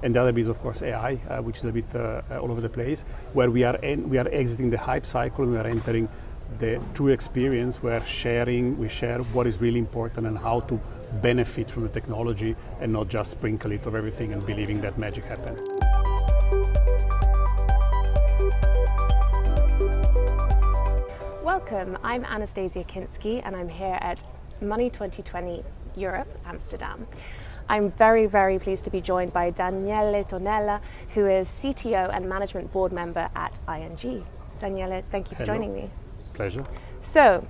And the other bit is, of course, AI, which is a bit all over the place, where we are exiting the hype cycle, and we are entering the true experience where we share what is really important and how to benefit from the technology and not just sprinkle it of everything and believing that magic happens. Welcome, I'm Anastasia Kinsky and I'm here at Money20 Europe, Amsterdam. I'm very, very pleased to be joined by Danielle Tonella, who is CTO and Management Board Member at ING. Danielle, thank you for joining me. Pleasure. So,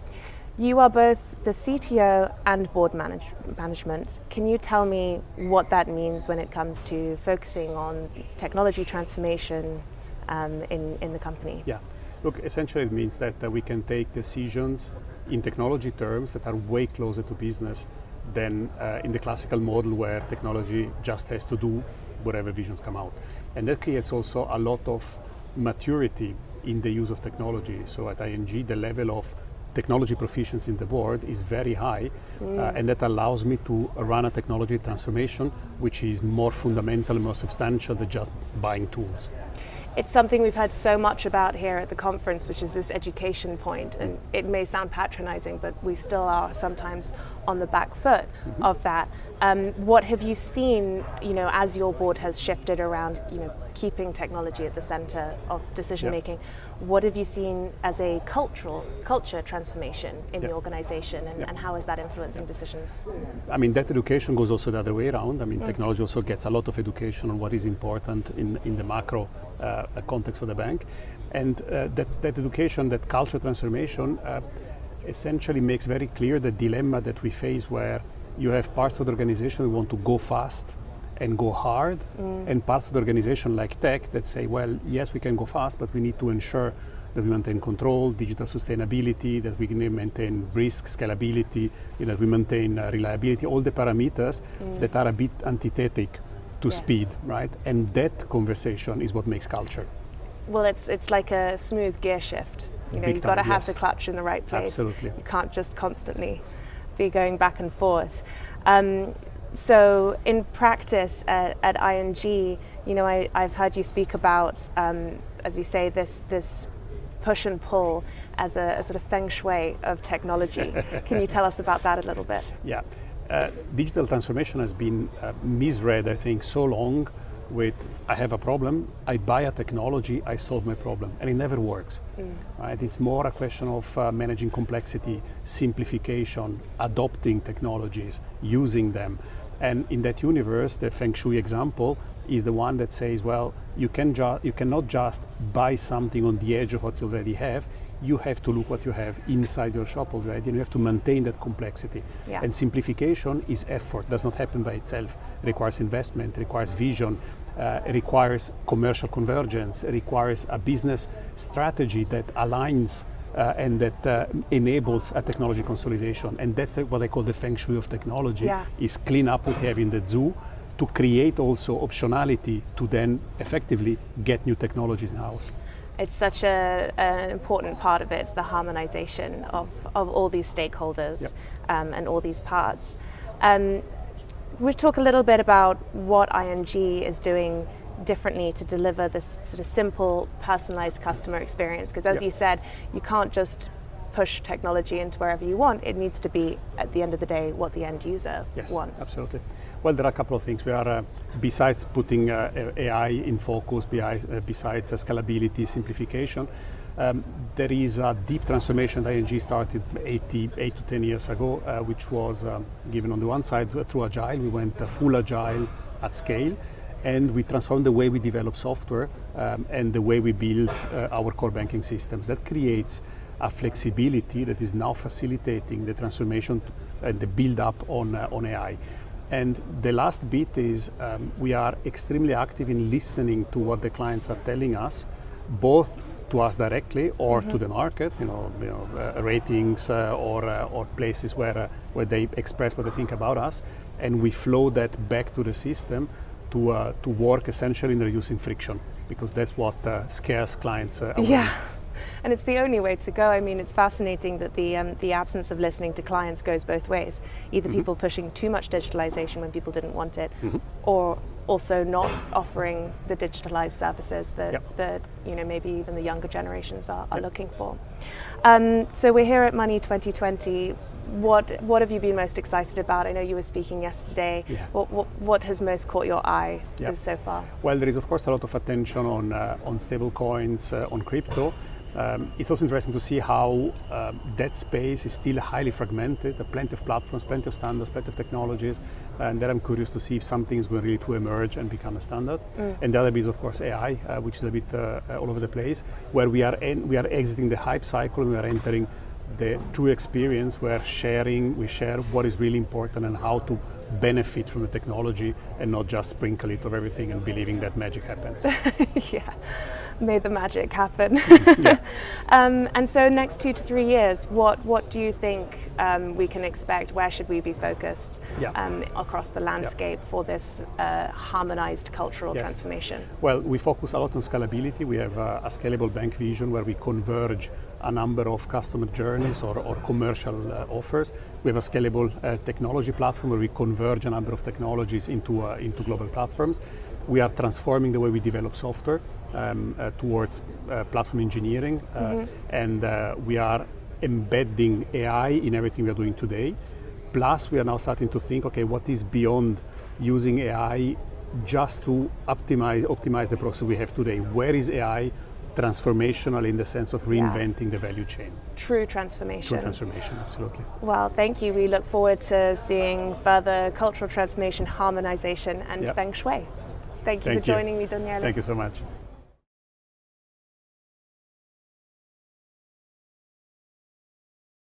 you are both the CTO and board management. Can you tell me what that means when it comes to focusing on technology transformation in the company? Yeah, look, essentially it means that we can take decisions in technology terms that are way closer to business than in the classical model where technology just has to do whatever visions come out. And that creates also a lot of maturity in the use of technology. So at ING, the level of technology proficiency in the board is very high, and that allows me to run a technology transformation which is more fundamental, more substantial than just buying tools. It's something we've heard so much about here at the conference, which is this education point, and it may sound patronizing, but we still are sometimes on the back foot of that. What have you seen, as your board has shifted around, keeping technology at the center of decision making? What have you seen as a culture transformation in the organization, and how is that influencing decisions? I mean, that education goes also the other way around. I mean, technology also gets a lot of education on what is important in the macro context for the bank. And that education, that culture transformation, essentially makes very clear the dilemma that we face, where you have parts of the organization that want to go fast and go hard, and parts of the organization like tech that say, well, yes, we can go fast, but we need to ensure that we maintain control, digital sustainability, that we can maintain risk, scalability, that we maintain reliability, all the parameters that are a bit antithetic to speed, right? And that conversation is what makes culture. Well, it's like a smooth gear shift. You've got to have the clutch in the right place. Absolutely. You can't just constantly be going back and forth. So in practice at ING, I've heard you speak about, as you say, this push and pull as a sort of Feng shui of technology. Can you tell us about that a little bit? Yeah. Digital transformation has been misread, I think, so long with, I have a problem, I buy a technology, I solve my problem, and it never works. Right? It's more a question of managing complexity, simplification, adopting technologies, using them. And in that universe, the Feng Shui example is the one that says, well, you cannot just buy something on the edge of what you already have. You have to look what you have inside your shop already, and you have to maintain that complexity. Yeah. And simplification is effort, does not happen by itself. It requires investment, it requires vision, it requires commercial convergence, it requires a business strategy that aligns and that enables a technology consolidation. And that's what I call the Feng Shui of technology, is clean up what you have in the zoo to create also optionality to then effectively get new technologies in-house. It's such an important part of it. It's the harmonization of all these stakeholders and all these parts. We'll talk a little bit about what ING is doing differently to deliver this sort of simple, personalized customer experience. Because as you said, you can't just push technology into wherever you want. It needs to be, at the end of the day, what the end user wants. Absolutely. Well, there are a couple of things. We are, besides putting AI in focus, besides scalability, simplification, there is a deep transformation that ING started 8 to 10 years ago, which was given on the one side through Agile. We went full Agile at scale, and we transformed the way we develop software and the way we build our core banking systems. That creates a flexibility that is now facilitating the transformation and the build up on AI. And the last bit is we are extremely active in listening to what the clients are telling us, both to us directly or to the market, ratings or places where they express what they think about us, and we flow that back to the system to work essentially in reducing friction, because that's what scares clients away. Yeah. And it's the only way to go. I mean, it's fascinating that the absence of listening to clients goes both ways. Either people pushing too much digitalization when people didn't want it, or also not offering the digitalized services that, Yep. that maybe even the younger generations are Yep. looking for. So we're here at Money 2020. What have you been most excited about? I know you were speaking yesterday. Yeah. What has most caught your eye Yep. so far? Well, there is of course a lot of attention on stable coins, on crypto. It's also interesting to see how that space is still highly fragmented. There are plenty of platforms, plenty of standards, plenty of technologies, and there I'm curious to see if something is going really to emerge and become a standard. And the other bit is of course AI, which is a bit all over the place, where we are exiting the hype cycle and we are entering the true experience where we share what is really important and how to benefit from the technology and not just sprinkle it of everything and believing that magic happens. Yeah, may the magic happen. Yeah. And so next 2 to 3 years, what do you think we can expect? Where should we be focused across the landscape for this harmonized cultural transformation? Well, we focus a lot on scalability. We have a scalable bank vision where we converge a number of customer journeys or commercial offers. We have a scalable technology platform where we converge a number of technologies into global platforms. We are transforming the way we develop software towards platform engineering, and we are embedding AI in everything we are doing today. Plus, we are now starting to think, okay, what is beyond using AI just to optimize the process we have today? Where is AI transformational in the sense of reinventing the value chain? True transformation. True transformation, absolutely. Well, thank you. We look forward to seeing further cultural transformation, harmonization, and Feng Shui. Thank you for joining me, Danielle. Thank you so much.